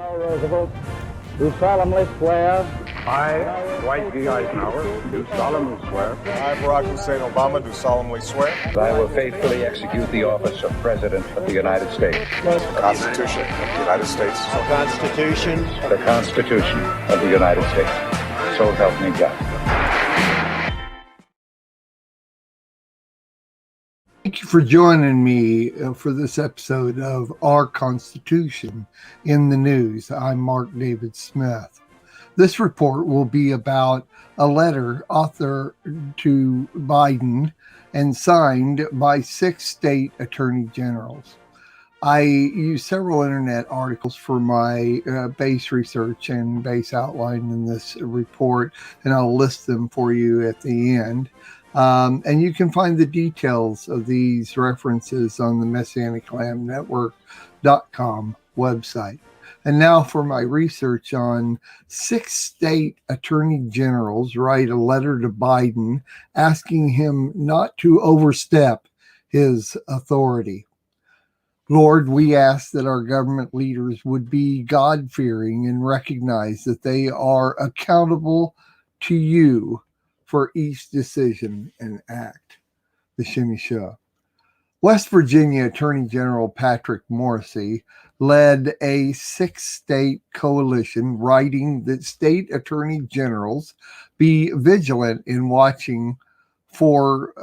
Eleanor Roosevelt, do solemnly swear. I, Dwight D. Eisenhower, do solemnly swear. I, Barack Hussein Obama, do solemnly swear. That I will faithfully execute the office of President of the United States. The Constitution of the United States. The Constitution. The Constitution of the United States. So help me God. Thank you for joining me for this episode of Our Constitution in the News. I'm Mark David Smith. This report will be about a letter authored to Biden and signed by 6 state attorney generals. I use several internet articles for my base research and base outline in this report, and I'll list them for you at the end. And you can find the details of these references on the MessianicLambNetwork.com website. And now for my research on 6 state attorney generals write a letter to Biden asking him not to overstep his authority. Lord, we ask that our government leaders would be God-fearing and recognize that they are accountable to you for each decision and act. The Shimmy Show. West Virginia Attorney General Patrick Morrisey led a 6-state coalition writing that state attorney generals be vigilant in watching for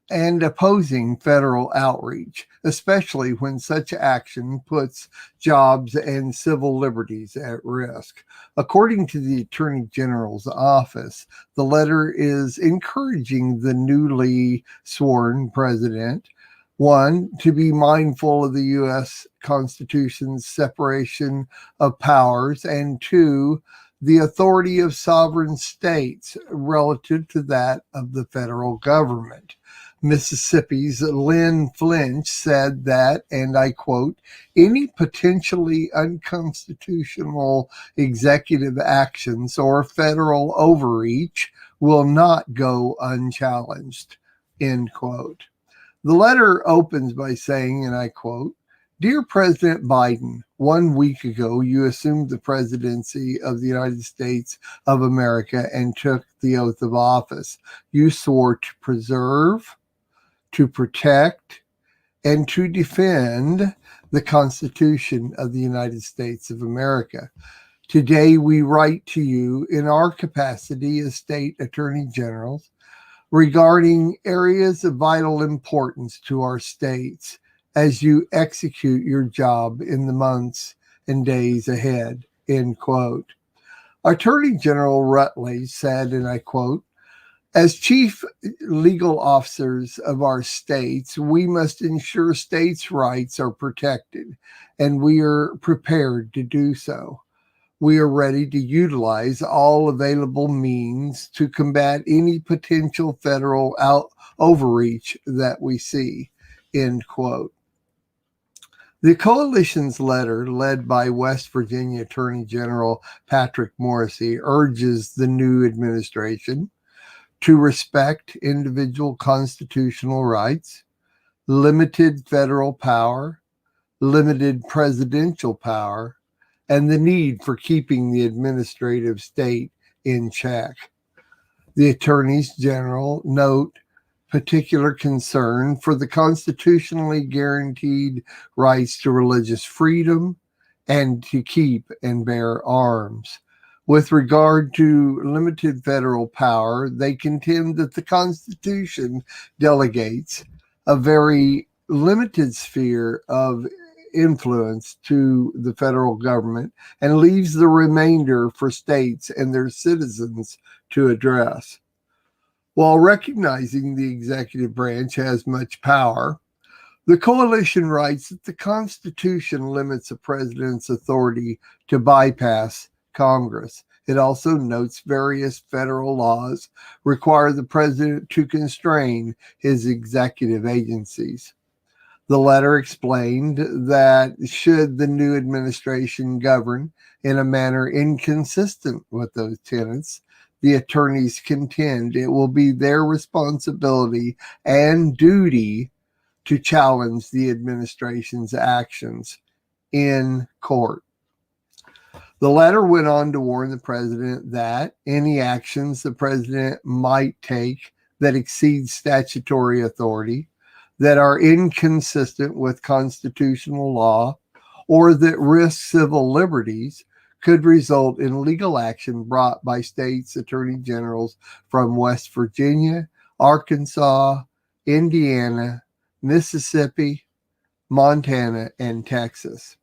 and opposing federal outreach, especially when such action puts jobs and civil liberties at risk. According to the Attorney General's office, the letter is encouraging the newly sworn president, 1, to be mindful of the U.S. Constitution's separation of powers, and 2, the authority of sovereign states relative to that of the federal government. Mississippi's Lynn Flinch said that, and I quote, any potentially unconstitutional executive actions or federal overreach will not go unchallenged, end quote. The letter opens by saying, and I quote, Dear President Biden, 1 week ago, you assumed the presidency of the United States of America and took the oath of office. You swore to preserve, to protect, and to defend the Constitution of the United States of America. Today, we write to you in our capacity as state attorney generals regarding areas of vital importance to our states as you execute your job in the months and days ahead, end quote. Attorney General Rutledge said, and I quote, as chief legal officers of our states, we must ensure states' rights are protected, and we are prepared to do so. We are ready to utilize all available means to combat any potential federal overreach that we see, end quote. The coalition's letter, led by West Virginia Attorney General Patrick Morrisey, urges the new administration to respect individual constitutional rights, limited federal power, limited presidential power, and the need for keeping the administrative state in check. The attorneys general note particular concern for the constitutionally guaranteed rights to religious freedom and to keep and bear arms. With regard to limited federal power, they contend that the Constitution delegates a very limited sphere of influence to the federal government and leaves the remainder for states and their citizens to address. While recognizing the executive branch has much power, the coalition writes that the Constitution limits a president's authority to bypass Congress. It also notes various federal laws require the president to constrain his executive agencies. The letter explained that should the new administration govern in a manner inconsistent with those tenets, the attorneys contend it will be their responsibility and duty to challenge the administration's actions in court. The letter went on to warn the president that any actions the president might take that exceed statutory authority, that are inconsistent with constitutional law, or that risk civil liberties could result in legal action brought by states attorney generals from West Virginia, Arkansas, Indiana, Mississippi, Montana, and Texas.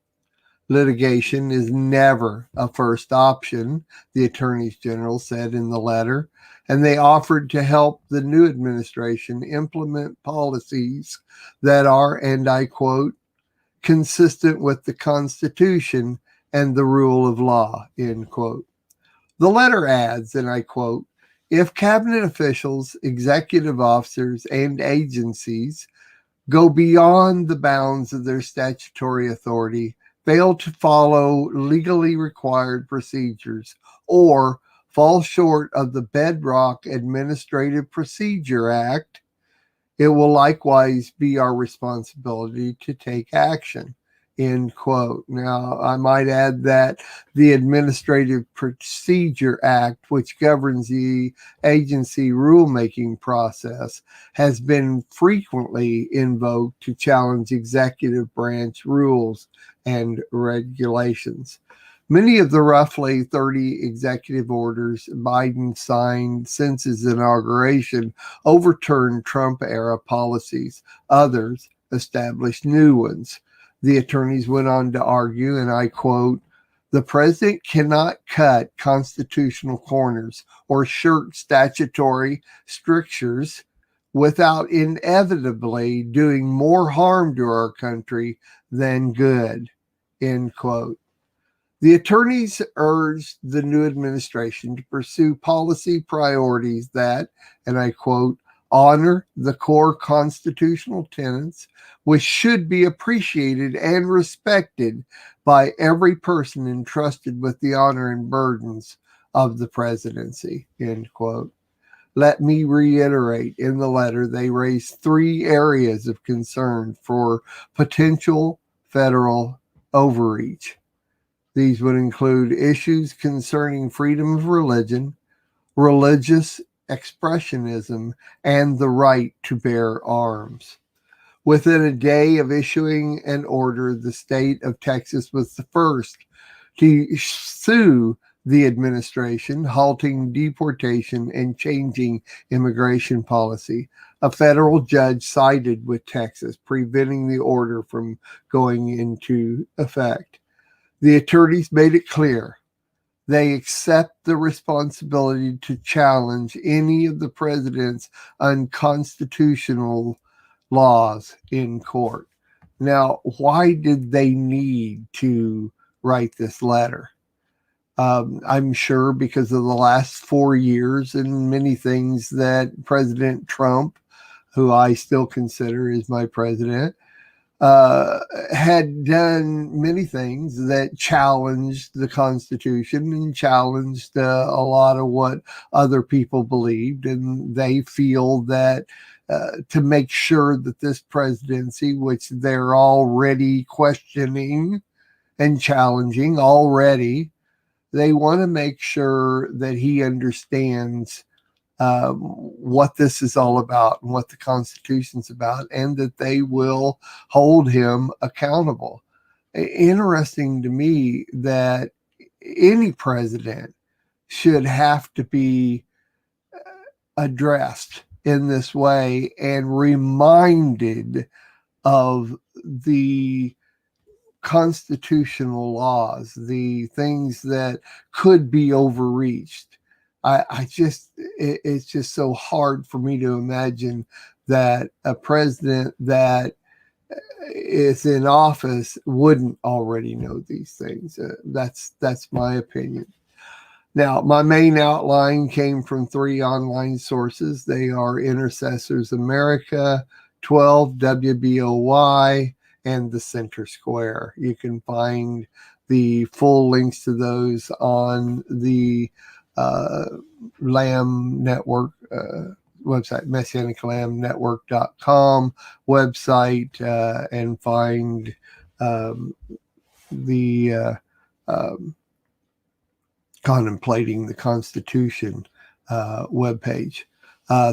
Litigation is never a first option, the attorneys general said in the letter, and they offered to help the new administration implement policies that are, and I quote, consistent with the Constitution and the rule of law, end quote. The letter adds, and I quote, if cabinet officials, executive officers, and agencies go beyond the bounds of their statutory authority, fail to follow legally required procedures, or fall short of the bedrock Administrative Procedure Act, it will likewise be our responsibility to take action, end quote. Now, I might add that the Administrative Procedure Act, which governs the agency rulemaking process, has been frequently invoked to challenge executive branch rules and regulations. Many of the roughly 30 executive orders Biden signed since his inauguration overturned Trump-era policies. Others established new ones. The attorneys went on to argue, and I quote, the president cannot cut constitutional corners or shirk statutory strictures without inevitably doing more harm to our country than good, end quote. The attorneys urged the new administration to pursue policy priorities that, and I quote, honor the core constitutional tenets, which should be appreciated and respected by every person entrusted with the honor and burdens of the presidency, end quote. Let me reiterate, in the letter, they raised 3 areas of concern for potential federal overreach. These would include issues concerning freedom of religion, religious expressionism, and the right to bear arms. Within a day of issuing an order, the state of Texas was the first to sue the administration, halting deportation and changing immigration policy. A federal judge sided with Texas, preventing the order from going into effect. The attorneys made it clear they accept the responsibility to challenge any of the president's unconstitutional laws in court. Now, why did they need to write this letter? I'm sure because of the last 4 years and many things that President Trump, who I still consider is my president, had done many things that challenged the Constitution and challenged a lot of what other people believed. And they feel that to make sure that this presidency, which they're already questioning and challenging already, they want to make sure that he understands what this is all about and what the Constitution's about, and that they will hold him accountable. Interesting to me that any president should have to be addressed in this way and reminded of the constitutional laws, the things that could be overreached. It's just so hard for me to imagine that a president that is in office wouldn't already know these things. That's my opinion. Now, my main outline came from 3 online sources. They are Intercessors America, 12 WBOY, and the Center Square. You can find the full links to those on the Lamb Network website, messianic-lamb-network.com website, and find the Contemplating the Constitution webpage.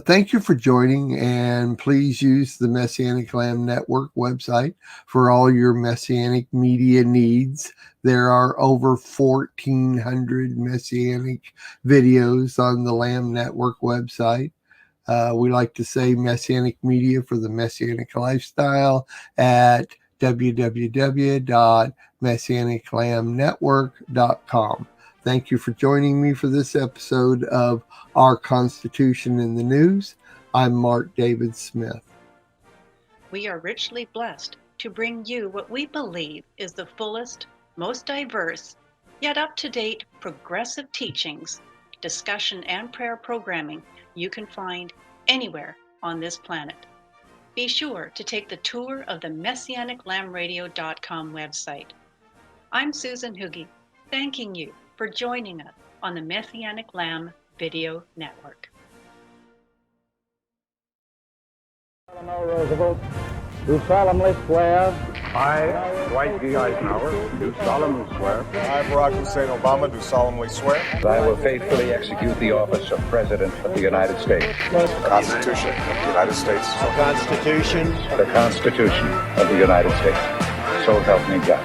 Thank you for joining, and please use the Messianic Lamb Network website for all your Messianic media needs. There are over 1,400 Messianic videos on the Lamb Network website. We like to say Messianic media for the Messianic lifestyle at www.messianiclambnetwork.com. Thank you for joining me for this episode of Our Constitution in the News. I'm Mark David Smith. We are richly blessed to bring you what we believe is the fullest, most diverse, yet up-to-date progressive teachings, discussion, and prayer programming you can find anywhere on this planet. Be sure to take the tour of the MessianicLambRadio.com website. I'm Susan Hugi, thanking you for joining us on the Messianic Lamb Video Network. Eleanor Roosevelt, do solemnly swear I, Dwight D. Eisenhower, do solemnly swear I, Barack Hussein Obama, do solemnly swear that I will faithfully execute the office of President of the United States. the Constitution of the United States. The Constitution of the United States. So help me God.